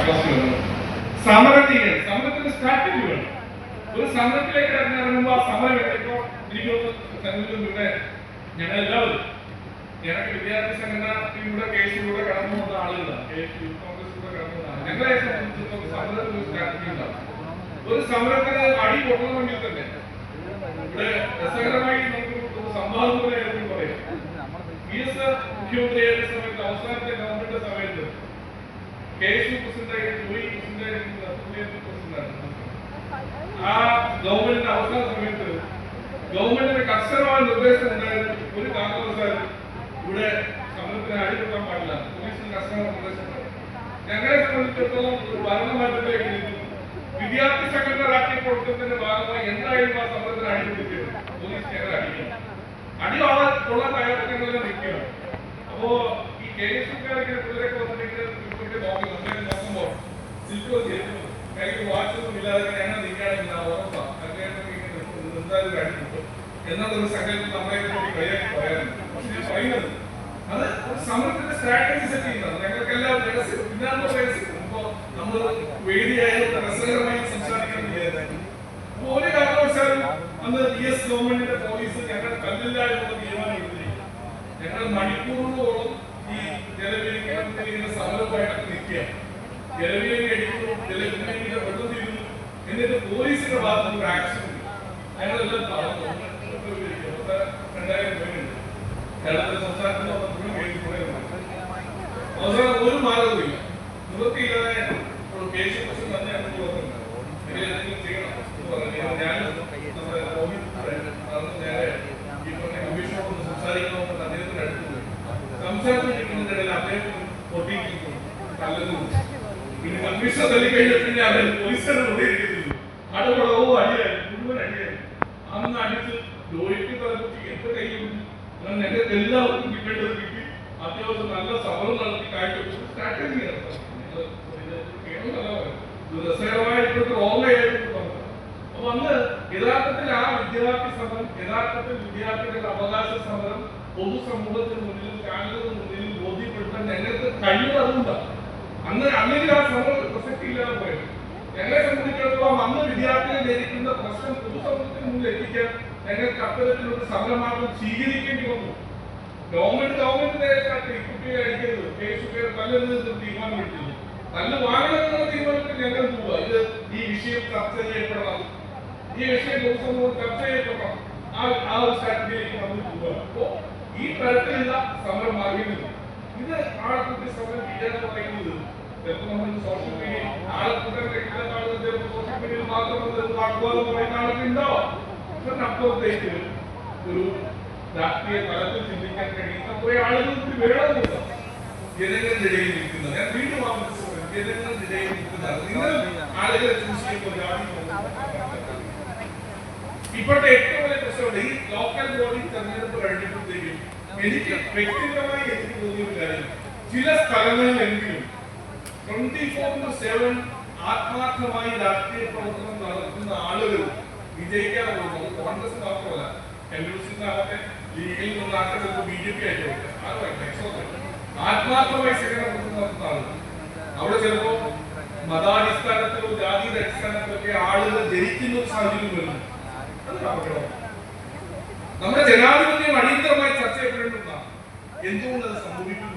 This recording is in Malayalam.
കപ്പാസിറ്റി വേണം. സമരത്തിന് സ്ട്രാറ്റജി വേണം. ഒരു സമരത്തിലേക്ക് ഇറങ്ങുമ്പോൾ ആ സമരം ഇപ്പോൾ ഇവിടെ ഞങ്ങളെല്ലാവരും ഞങ്ങൾക്ക് വിദ്യാർത്ഥി സംഘടനയുടെ കേസിലൂടെ കടന്നു വന്ന ആളുകളാണ്, യൂത്ത് കോൺഗ്രസിലൂടെ കടന്നു വന്ന ഞങ്ങളെ സംബന്ധിച്ചിടത്തോളം സമരത്തിന് ഒരു സ്ട്രാറ്റജി ഉണ്ടാവും. ഒരു സമരത്തിന് അടി പൊട്ടണമെങ്കിൽ തന്നെ ഇവിടെ രസകരമായി നമുക്ക് സംവാദം പോലെ പറയാം. മുഖ്യമന്ത്രിയായിരുന്ന സമയത്ത് അവസാനത്തെ ഗവൺമെന്റ് സമയത്ത് KSU പ്രസിഡന്റായിട്ട് ജോയി പ്രസിഡന്റായിരുന്നു. ആ ഗവൺമെന്റിന്റെ അവസാന സമയത്ത് ഗവൺമെന്റിന് കർശനമായ നിർദ്ദേശം ഉണ്ടായിരുന്നു, ഒരു കാരണവശാലും ഇവിടെ സമരത്തിന് അടിപൊട്ടാൻ പാടില്ല. പോലീസിന് കർശനമായ നിർദ്ദേശം. ഞങ്ങളെ സംബന്ധിച്ചിടത്തോളം ഒരു ഭരണമാറ്റത്തിലേക്ക് നീങ്ങുന്നു. വിദ്യാർത്ഥി സംഘടന രാഷ്ട്രീയ പ്രവർത്തനത്തിന്റെ ഭാഗമായി എന്തായാലും ആ സമരത്തിന് അടിപൊളിക്കുന്നത് പോലീസ് ഞങ്ങളെ അടിക്കണം. അടിയുള്ള തയ്യാറെടുപ്പുകളെല്ലാം നിൽക്കുകയാണ്. അപ്പോ ഈ KSUക്കാരൊക്കെ പിള്ളേരൊക്കെ വന്നിട്ട് നോക്കുമ്പോൾ വാച്ചൊന്നും ഇല്ലാതെ ഞങ്ങൾ നിൽക്കുകയാണെങ്കിൽ ഉറപ്പാണ് എന്തായാലും അടിക്കും എന്നൊരു സങ്കല്പം നമ്മളെ കളിയാക്കി പറയാനുണ്ട്. പക്ഷെ ഞാൻ പറയുന്നത് അത് സമരത്തിന്റെ സ്ട്രാറ്റജി സെറ്റ് ചെയ്യുന്നതാണ്. ഞങ്ങൾക്കെല്ലാം ഇപ്പോ നമ്മൾ വേദിയായാലും രസകരമായി സംസാരിക്കാൻ വിചാരിച്ചു. അപ്പൊ ഒരു കാരണവശാലും അന്ന് PS ഗവൺമെന്റിന്റെ പോലീസ് ഞങ്ങൾ കല്ലില്ല എന്നുള്ള തീരുമാനം എടുത്തിരിക്കും. ഞങ്ങൾ മണിക്കൂറുകളോളം ഈ ജലവിനിയോഗത്തിന് സമരമായിട്ടൊക്കെ നിൽക്കുക. ജലവിനിയോഗം അടിക്കുന്നു, ജലവിനിയോഗം വെള്ളം തീരുന്നു, എന്നിട്ട് പോലീസിന്റെ ഭാഗത്ത് ഒരു ആക്ഷൻ ഞങ്ങളെല്ലാം പറഞ്ഞു. 2000 പേരുണ്ട് കേരളത്തിലെ സംസ്ഥാനത്തിന് അവസാനം ഒരു മാർഗമില്ല, നിവൃത്തിയില്ലാതെ KSU പ്രസിഡന്റ് തന്നെ ഞങ്ങൾക്ക് പറഞ്ഞിട്ടുണ്ട് എന്തെങ്കിലും ചെയ്യണം എന്ന് പറഞ്ഞു. ഞാൻ നമ്മുടെ നേരെ ഈ പറഞ്ഞ കമ്മീഷനോട് സംസാരിക്കണമെന്ന് അദ്ദേഹത്തിന്റെ അടുത്ത് പോയി സംസാരിച്ചിരിക്കുന്നതിന്റെ ഇടയിൽ അദ്ദേഹം പൊട്ടിക്കുന്നു, തല്ലുന്നു. പിന്നെ കമ്മീഷൻ തല്ലിക്കഴിഞ്ഞാൽ പിന്നെ അവർ പോലീസിനെ കൊണ്ടിരിക്കുന്നില്ല. അടപടവോ അടിയായിരുന്നു, മുഴുവൻ അടിയായിരുന്നു. അന്ന് അടിച്ച് ജോലിക്ക് തലകുത്തി എന്റെ കയ്യിൽ ഞങ്ങൾക്ക് എല്ലാവർക്കും കിട്ടേണ്ടത് കിട്ടി. അത്യാവശ്യം നല്ല സമരം നടത്തി കാഴ്ച സ്ട്രാറ്റജി രസകരമായിട്ട് റോങ് ആയിരുന്നു. അപ്പൊ അന്ന് യഥാർത്ഥത്തിൽ ആ വിദ്യാർത്ഥി സമരം, യഥാർത്ഥത്തിൽ വിദ്യാർത്ഥികളുടെ അവകാശ സമരം പൊതുസമൂഹത്തിന് മുന്നിലും ചാനലുകൾക്ക് മുന്നിലും ബോധ്യപ്പെടുത്താൻ ഞങ്ങൾക്ക് കഴിയുന്നതുകൊണ്ടാണ്. അല്ലെങ്കിൽ ആ സമരം പ്രസക്തി ഇല്ലാതെ പോയത്. ഞങ്ങളെ സംബന്ധിച്ചിടത്തോളം അന്ന് വിദ്യാർത്ഥികൾ നേരിടുന്ന പ്രശ്നം പൊതുസമൂഹത്തിന് മുന്നിൽ എത്തിക്കാൻ ഞങ്ങൾക്ക് അത്തരത്തിലൊരു സമരമാർഗം സ്വീകരിക്കേണ്ടി വന്നു. ഗവൺമെന്റ് കുട്ടികളെ അടിക്കരുത്, KSUക്കാരെ തല്ലരുത് തീരുമാനം എടുത്തിരുന്നു. നല്ല വാങ്ങണമെന്നുള്ള തീരുമാനത്തിൽ ഞങ്ങൾ പോവുക. ഇത് ഈ വിഷയം ചർച്ച ചെയ്യപ്പെടണം, ഈ വിഷയം പൊതുസമൂഹം ചർച്ച ചെയ്യപ്പെടണം, ആ ഒരു സ്ട്രാറ്റജിയിലേക്ക് നമ്മൾ പോവുക. അപ്പോ ഈ തരത്തിലുള്ള സമരം മാർഗങ്ങൾ ഇത് ആൾക്കൂട്ടി സമരം ചെയ്യാന്ന് പറയുന്നത് ചിലപ്പോൾ നമ്മൾ സോഷ്യൽ മീഡിയ ആൾക്കൂട്ടം കഴിക്കുന്ന ആളുകൾ സോഷ്യൽ മീഡിയയിൽ മാത്രം വാഗ്വാദം പറയുന്ന ആളൊക്കെ ഉണ്ടാവാം. അപ്പുറത്തേക്ക് ഒരു രാഷ്ട്രീയ തലത്തിൽ ചിന്തിക്കാൻ കഴിയുന്ന കുറെ ആളുകൾ കൂടി വേണമെന്നില്ല ജനങ്ങളുടെ ഇടയിൽ നിൽക്കുന്നത്. ഞാൻ വീണ്ടും ജനങ്ങളുടെ ഇടയിൽ നിൽക്കുന്നത് നിങ്ങൾ ആളുകളെ ചൂസ് ചെയ്യുമ്പോൾ ഇപ്പോഴത്തെ ഏറ്റവും വലിയ പ്രശ്നമുണ്ട്. ഈ ലോക്കൽ ബോഡി തെരഞ്ഞെടുപ്പ് കഴിഞ്ഞപ്പോഴത്തേക്കും എനിക്ക് വ്യക്തിപരമായി എനിക്ക് തോന്നിയ ഒരു കാര്യം, ചില സ്ഥലങ്ങളിലെങ്കിലും 24/7 ആത്മാർത്ഥമായി രാഷ്ട്രീയ പ്രവർത്തനം നടത്തുന്ന ആളുകൾ വിജയിക്കാൻ പോകുന്നത് കോൺഗ്രസ് മാത്രമല്ല, LUC-ന്നാവട്ടെ, ലീഗിൽ നിന്നാകട്ടെ, BJP ആയിക്കോട്ടെ, ആത്മാർത്ഥമായി സേവനം നടത്തുന്ന ആളുകൾ അവിടെ ചിലപ്പോ മതാടിസ്ഥാനത്തിലോ ജാതിയുടെ അടിസ്ഥാനത്തിലൊക്കെ ആളുകൾ ജനിക്കുന്ന ഒരു സാഹചര്യം വരുന്നു. അത് അപകടമാണ്. നമ്മുടെ ജനാധിപത്യം അടിയന്തരമായി ചർച്ച ചെയ്യപ്പെടേണ്ടതാണ്. എന്തുകൊണ്ട് അത് സംഭവിക്കുന്നു?